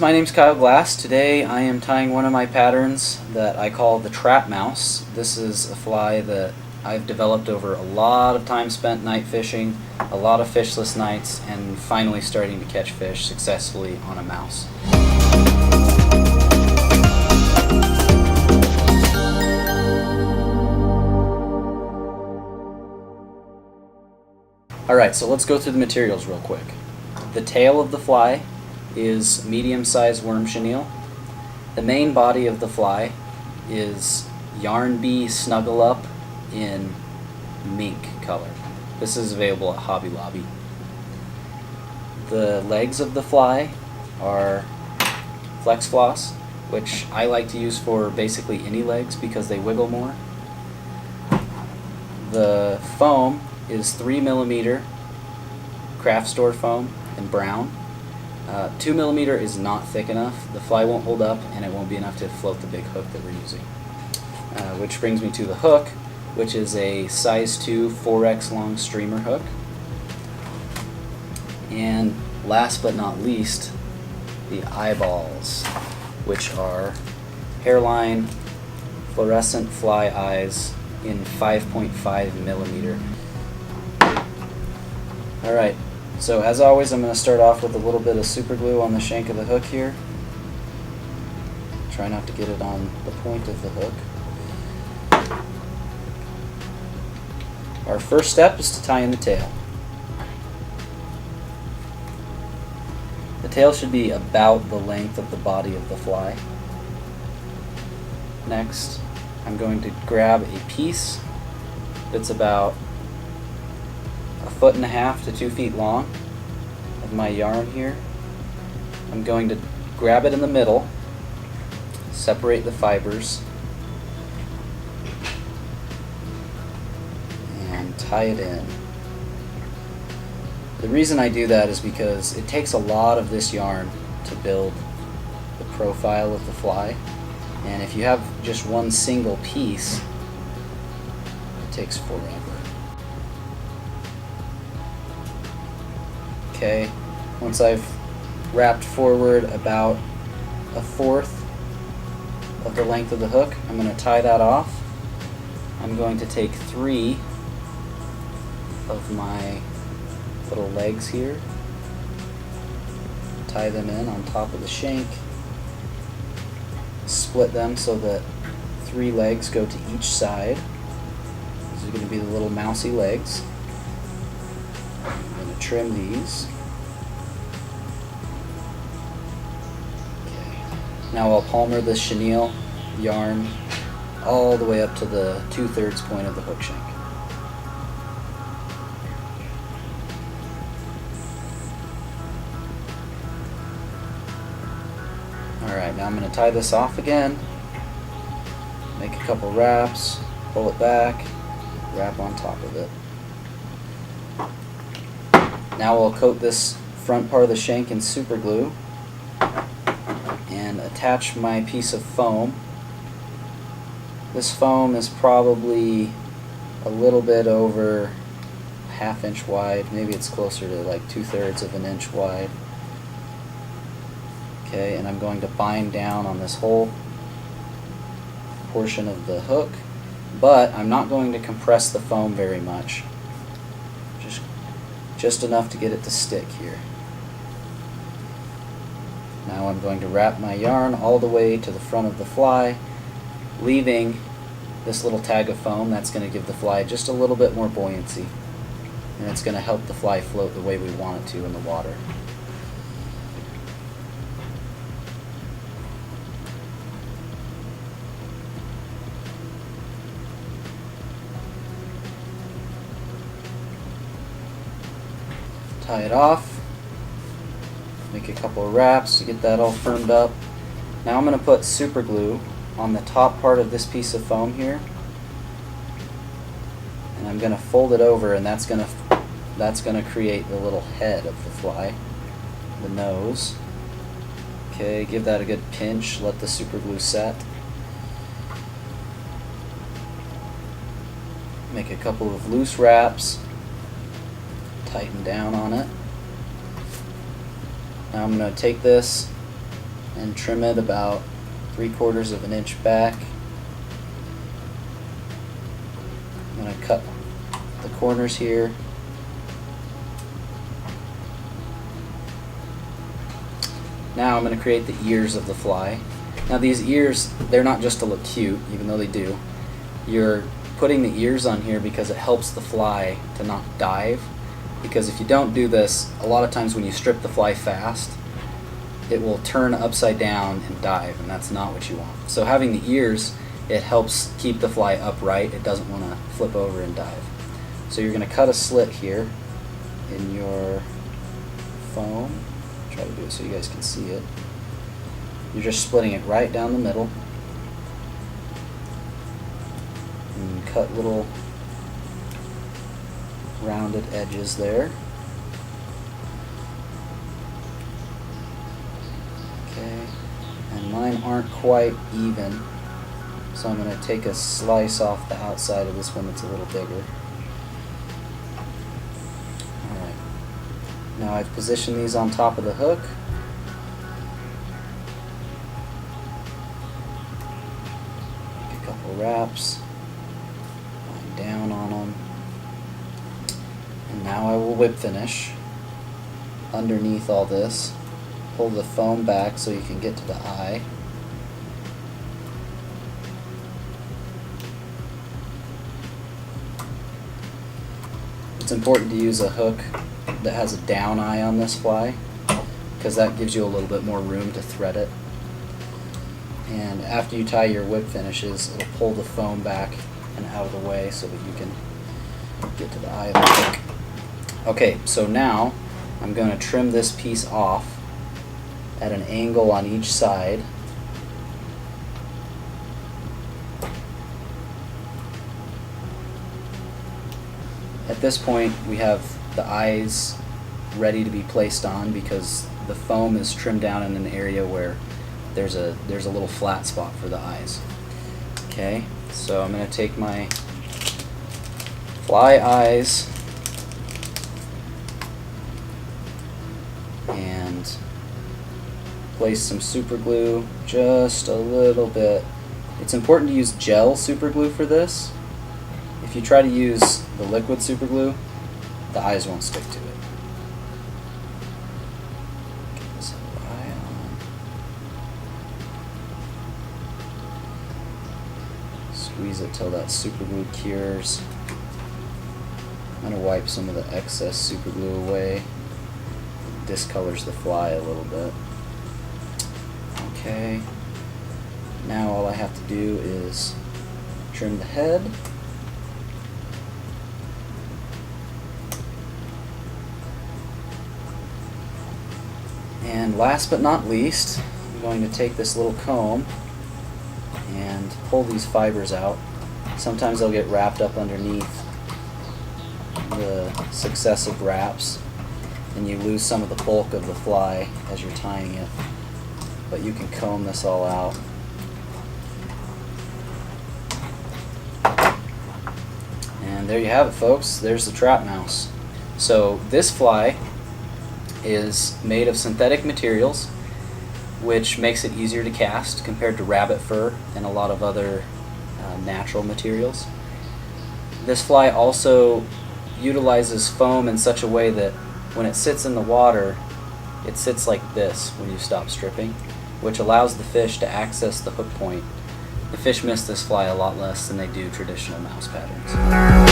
My name's Kast. Today I am tying one of my patterns that I call the trap mouse. This is a fly that I've developed over a lot of time spent night fishing, a lot of fishless nights, and finally starting to catch fish successfully on a mouse. Alright, so let's go through the materials real quick. The tail of the fly is medium-sized worm chenille. The main body of the fly is yarn bee snuggle up in mink color. This is available at Hobby Lobby. The legs of the fly are flex floss, which I like to use for basically any legs because they wiggle more. The foam is 3mm craft store foam in brown. 2mm is not thick enough. The fly won't hold up and it won't be enough to float the big hook that we're using. Which brings me to the hook, which is a size 2 4x long streamer hook. And last but not least, the eyeballs, which are hairline fluorescent fly eyes in 5.5mm. Alright. So as always, I'm going to start off with a little bit of super glue on the shank of the hook here. Try not to get it on the point of the hook. Our first step is to tie in the tail. The tail should be about the length of the body of the fly. Next, I'm going to grab a piece that's about 1.5 to 2 feet long of my yarn here. I'm going to grab it in the middle, separate the fibers, and tie it in. The reason I do that is because it takes a lot of this yarn to build the profile of the fly, and if you have just one single piece, it takes forever. Okay, once I've wrapped forward about 1/4 of the length of the hook, I'm going to tie that off. I'm going to take 3 of my little legs here, tie them in on top of the shank, split them so that 3 legs go to each side. These are going to be the little mousy legs. I'm going to trim these. Okay. Now I'll palmer the chenille yarn all the way up to the 2/3 point of the hook shank. Alright, now I'm going to tie this off again, make a couple wraps, pull it back, wrap on top of it. Now I'll coat this front part of the shank in super glue and attach my piece of foam. This foam is probably a little bit over 1/2 inch wide, maybe it's closer to like 2/3 of an inch wide. Okay, and I'm going to bind down on this whole portion of the hook, but I'm not going to compress the foam very much. Just enough to get it to stick here. Now I'm going to wrap my yarn all the way to the front of the fly, leaving this little tag of foam. That's going to give the fly just a little bit more buoyancy, and it's going to help the fly float the way we want it to in the water. Tie it off, make a couple of wraps to get that all firmed up. Now I'm going to put super glue on the top part of this piece of foam here, and I'm going to fold it over, and that's going to create the little head of the fly, the nose. Okay, give that a good pinch, let the super glue set. Make a couple of loose wraps, tighten down on it. Now I'm going to take this and trim it about 3/4 of an inch back. I'm going to cut the corners here. Now I'm going to create the ears of the fly. Now these ears, they're not just to look cute, even though they do. You're putting the ears on here because it helps the fly to not dive. Because if you don't do this, a lot of times when you strip the fly fast, it will turn upside down and dive, and that's not what you want. So having the ears, it helps keep the fly upright. It doesn't want to flip over and dive. So you're going to cut a slit here in your foam. Try to do it so you guys can see it. You're just splitting it right down the middle. And cut little rounded edges there. Okay, and mine aren't quite even, so I'm going to take a slice off the outside of this one that's a little bigger. Alright, now I've positioned these on top of the hook. Make a couple wraps, line down on them. And now I will whip finish underneath all this. Pull the foam back so you can get to the eye. It's important to use a hook that has a down eye on this fly, because that gives you a little bit more room to thread it. And after you tie your whip finishes, it'll pull the foam back and out of the way so that you can get to the eye of the hook. Okay, so now I'm going to trim this piece off at an angle on each side. At this point, we have the eyes ready to be placed on because the foam is trimmed down in an area where there's a little flat spot for the eyes. Okay, so I'm going to take my fly eyes and place some super glue, just a little bit. It's important to use gel super glue for this. If you try to use the liquid super glue, the eyes won't stick to it. Get this eye on. Squeeze it till that super glue cures. I'm going to wipe some of the excess super glue away. It discolors the fly a little bit. Okay, now all I have to do is trim the head. And last but not least, I'm going to take this little comb and pull these fibers out. Sometimes they'll get wrapped up underneath the successive wraps, and you lose some of the bulk of the fly as you're tying it. But you can comb this all out. And there you have it, folks. There's the trap mouse. So this fly is made of synthetic materials, which makes it easier to cast compared to rabbit fur and a lot of other natural materials. This fly also utilizes foam in such a way that when it sits in the water, it sits like this when you stop stripping, which allows the fish to access the hook point. The fish miss this fly a lot less than they do traditional mouse patterns.